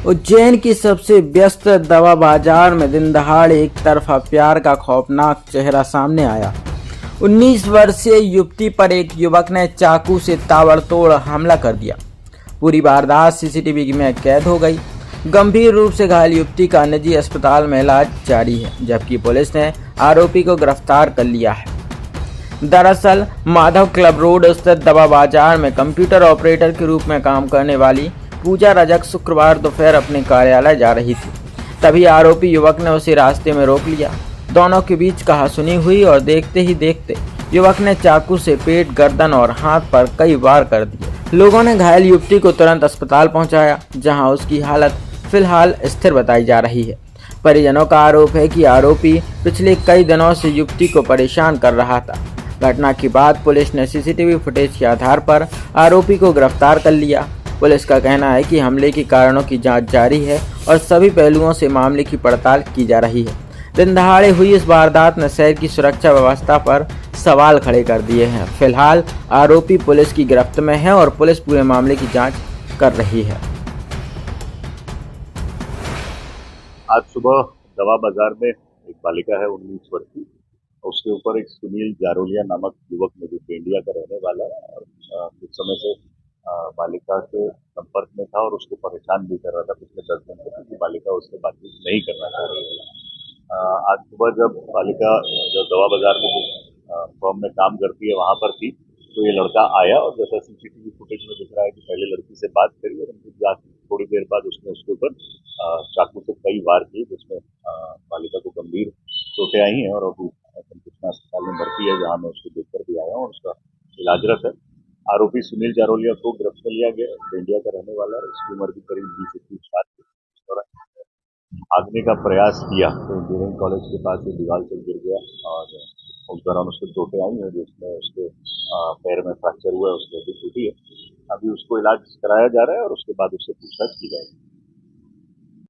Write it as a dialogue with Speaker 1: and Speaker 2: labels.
Speaker 1: उज्जैन की सबसे व्यस्त दवा बाजार में दिन दहाड़े एक तरफा प्यार का खौफनाक चेहरा सामने आया। 19 वर्षीय युवती पर एक युवक ने चाकू से ताबड़तोड़ हमला कर दिया। पूरी वारदात सीसीटीवी में कैद हो गई। गंभीर रूप से घायल युवती का निजी अस्पताल में इलाज जारी है, जबकि पुलिस ने आरोपी को गिरफ्तार कर लिया है। दरअसल माधव क्लब रोड स्थित दवा बाजार में कंप्यूटर ऑपरेटर के रूप में काम करने वाली पूजा रजक शुक्रवार दोपहर अपने कार्यालय जा रही थी। तभी आरोपी युवक ने उसे रास्ते में रोक लिया। दोनों के बीच कहासुनी हुई और देखते ही देखते युवक ने चाकू से पेट, गर्दन और हाथ पर कई वार कर दिए। लोगों ने घायल युवती को तुरंत अस्पताल पहुंचाया, जहां उसकी हालत फिलहाल स्थिर बताई जा रही है। परिजनों का आरोप है कि आरोपी पिछले कई दिनों से युवती को परेशान कर रहा था। घटना के बाद पुलिस ने सीसीटीवी फुटेज के आधार पर आरोपी को गिरफ्तार कर लिया। पुलिस का कहना है कि हमले के कारणों की जांच जारी है और सभी पहलुओं से मामले की पड़ताल की जा रही है। दिन दहाड़े हुई इस वारदात ने शहर की सुरक्षा व्यवस्था पर सवाल खड़े कर दिए हैं। फिलहाल आरोपी पुलिस की गिरफ्त में है और पुलिस पूरे मामले की जांच कर रही है।
Speaker 2: आज सुबह दवा बाजार में एक बालिका है 19 वर्ष की। उसके ऊपर एक सुनील जारोलिया नामक युवक ने, जो पेंडिया का रहने वाला है, और कुछ समय से बालिका के संपर्क में था और उसको परेशान भी कर रहा था पिछले 10 दिन से, क्योंकि बालिका उससे बातचीत नहीं करना चाह रही है। आज सुबह जब बालिका जो दवा बाजार में फर्म में काम करती है वहां पर थी, तो ये लड़का आया और जैसा सीसीटीवी फुटेज में दिख रहा है कि पहले लड़की से बात करी और उनकी जांच थोड़ी देर बाद उसने उसके ऊपर चाकू से कई वार किए, जिसमें बालिका को गंभीर चोटें आई हैं और अभी कृष्णा अस्पताल में भर्ती है, जहां मैं उसको देखकर भी आया हूँ और उसका इलाजरत है। आरोपी सुनील जारोलिया को गिरफ्त कर लिया गया। इंडिया का रहने वाला है। इसकी उम्र भी करीब 20-21 साल है। भागने का प्रयास किया तो इंजीनियरिंग कॉलेज के पास एक दीवार से गिर गया और उस दौरान उसको चोटें आई हैं, जिसमें उसके पैर में फ्रैक्चर हुआ है, उसकी हड्डी टूटी है। अभी उसको इलाज कराया जा रहा है और उसके बाद उससे पूछताछ की जाएगी।